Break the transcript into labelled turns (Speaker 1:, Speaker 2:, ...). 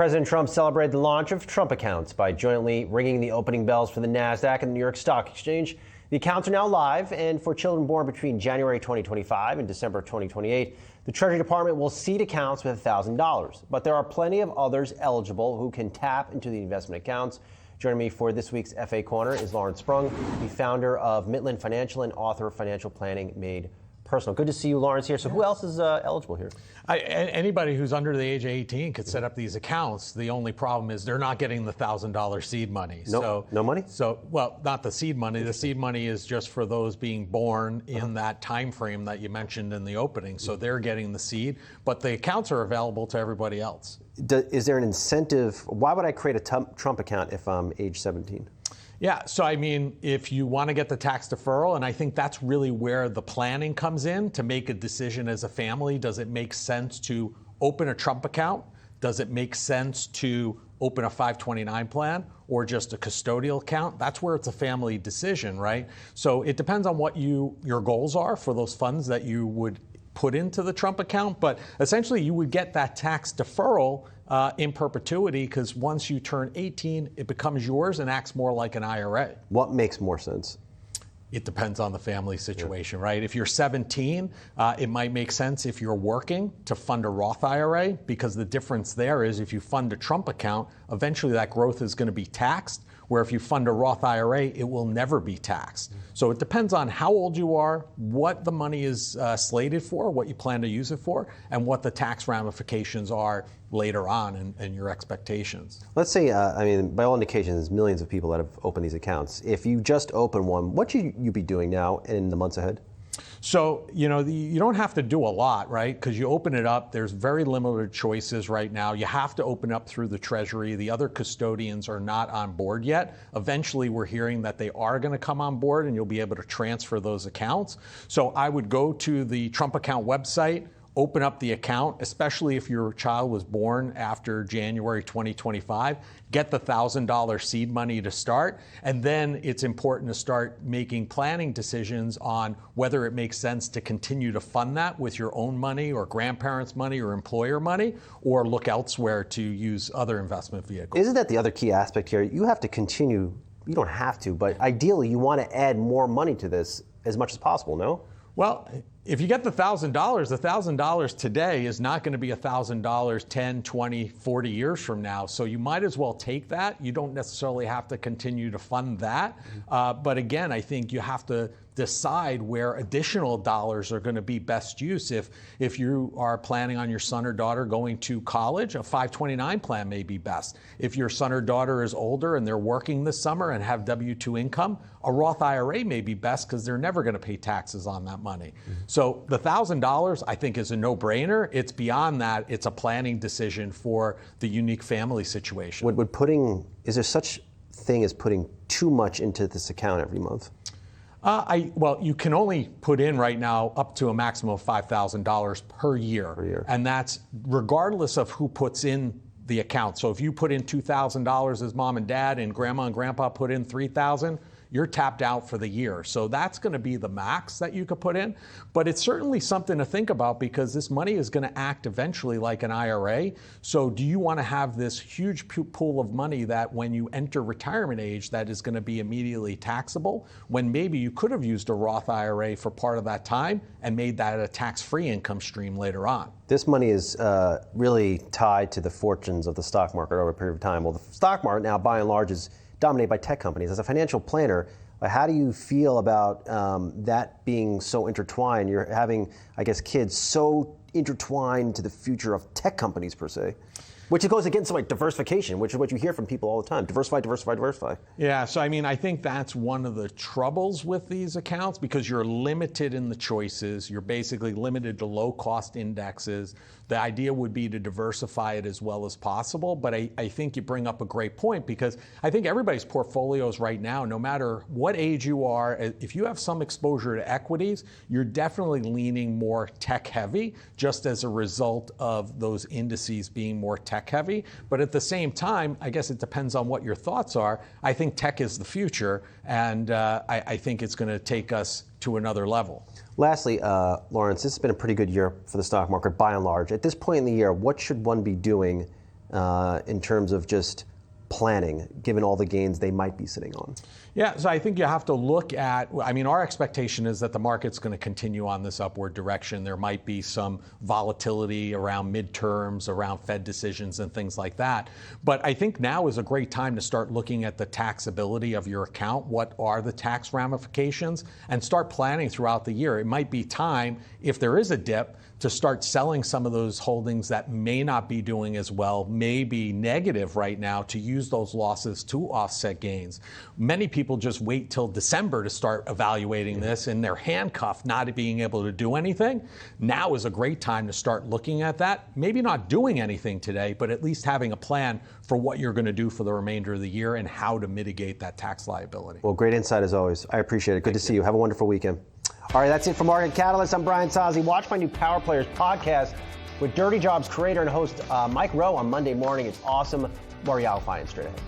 Speaker 1: President Trump celebrated the launch of Trump accounts by jointly ringing the opening bells for the NASDAQ and the New York Stock Exchange. The accounts are now live, and for children born between January 2025 and December 2028, the Treasury Department will seed accounts with $1,000. But there are plenty of others eligible who can tap into the investment accounts. Joining me for this week's FA Corner is Lawrence Sprung, the founder of Mitlin Financial and author of Financial Planning Made Personal. Good to see you, Lawrence, here. So who else is eligible here?
Speaker 2: Anybody who's under the age of 18 could set up these accounts. The only problem is they're not getting the $1,000 seed money.
Speaker 1: No money?
Speaker 2: Well, not the seed money. The seed money is just for those being born in that time frame that you mentioned in the opening. So they're getting the seed, but the accounts are available to everybody else.
Speaker 1: Is there an incentive? Why would I create a Trump account if I'm age 17?
Speaker 2: Yeah, so I mean, if you want to get the tax deferral, and I think that's really where the planning comes in to make a decision as a family. Does it make sense to open a Trump account? Does it make sense to open a 529 plan or just a custodial account? That's where it's a family decision, right? So it depends on what your goals are for those funds that you would put into the Trump account, but essentially you would get that tax deferral in perpetuity, because once you turn 18, it becomes yours and acts more like an IRA.
Speaker 1: What makes more sense?
Speaker 2: It depends on the family situation, right? If you're 17, it might make sense if you're working to fund a Roth IRA, because the difference there is if you fund a Trump account, eventually that growth is going to be taxed, where if you fund a Roth IRA, it will never be taxed. So it depends on how old you are, what the money is slated for, what you plan to use it for, and what the tax ramifications are later on and your expectations.
Speaker 1: Let's say, I mean, by all indications, there's millions of people that have opened these accounts. If you just open one, what should you be doing now in the months ahead?
Speaker 2: So, you don't have to do a lot, right? Because you open it up, there's very limited choices right now. You have to open up through the Treasury. The other custodians are not on board yet. Eventually, we're hearing that they are going to come on board and you'll be able to transfer those accounts. So I would go to the Trump account website, open up the account, especially if your child was born after January 2025, get the $1,000 seed money to start, and then it's important to start making planning decisions on whether it makes sense to continue to fund that with your own money or grandparents' money or employer money, or look elsewhere to use other investment vehicles.
Speaker 1: Isn't that the other key aspect here? You have to continue, you don't have to, but ideally you want to add more money to this as much as possible, no?
Speaker 2: Well, if you get the $1,000 today is not going to be $1,000 10, 20, 40 years from now. So you might as well take that. You don't necessarily have to continue to fund that. But again, I think you have to decide where additional dollars are going to be best use. If you are planning on your son or daughter going to college, a 529 plan may be best. If your son or daughter is older and they're working this summer and have W-2 income, a Roth IRA may be best because they're never going to pay taxes on that money. So the $1,000, I think, is a no-brainer. It's beyond that. It's a planning decision for the unique family situation.
Speaker 1: Is there such thing as putting too much into this account every month?
Speaker 2: Well, you can only put in right now up to a maximum of $5,000 per year. And that's regardless of who puts in the account. So if you put in $2,000 as mom and dad and grandpa put in $3,000, you're tapped out for the year. So that's going to be the max that you could put in. But it's certainly something to think about, because this money is going to act eventually like an IRA. So do you want to have this huge pool of money that when you enter retirement age, that is going to be immediately taxable, when maybe you could have used a Roth IRA for part of that time and made that a tax-free income stream later on?
Speaker 1: This money is really tied to the fortunes of the stock market over a period of time. Well, the stock market now, by and large, is dominated by tech companies. As a financial planner, how do you feel about that being so intertwined? You're having, I guess, kids so intertwined to the future of tech companies per se, which goes against like diversification, which is what you hear from people all the time. Diversify, diversify, diversify.
Speaker 2: Yeah, so I mean, I think that's one of the troubles with these accounts, because you're limited in the choices. You're basically limited to low cost indexes. The idea would be to diversify it as well as possible. But I think you bring up a great point, because I think everybody's portfolios right now, no matter what age you are, if you have some exposure to equities, you're definitely leaning more tech heavy, just as a result of those indices being more tech heavy. But at the same time, I guess it depends on what your thoughts are. I think tech is the future, and I think it's going to take us to another level.
Speaker 1: Lastly, Lawrence, this has been a pretty good year for the stock market by and large. At this point in the year, what should one be doing in terms of just planning, given all the gains they might be sitting on?
Speaker 2: Yeah, so I think you have to look at, I mean, our expectation is that the market's going to continue on this upward direction. There might be some volatility around midterms, around Fed decisions and things like that. But I think now is a great time to start looking at the taxability of your account. What are the tax ramifications? And start planning throughout the year. It might be time, if there is a dip, to start selling some of those holdings that may not be doing as well, may be negative right now, to use those losses to offset gains. Many people just wait till December to start evaluating this, and they're handcuffed, not being able to do anything. Now is a great time to start looking at that. Maybe not doing anything today, but at least having a plan for what you're going to do for the remainder of the year and how to mitigate that tax liability.
Speaker 1: Well, great insight as always. I appreciate it. Good to see you. Have a wonderful weekend. All right, that's it for Market Catalyst. I'm Brian Sozzi. Watch my new Power Players podcast with Dirty Jobs creator and host Mike Rowe on Monday morning. It's awesome. More Yahoo Finance straight ahead.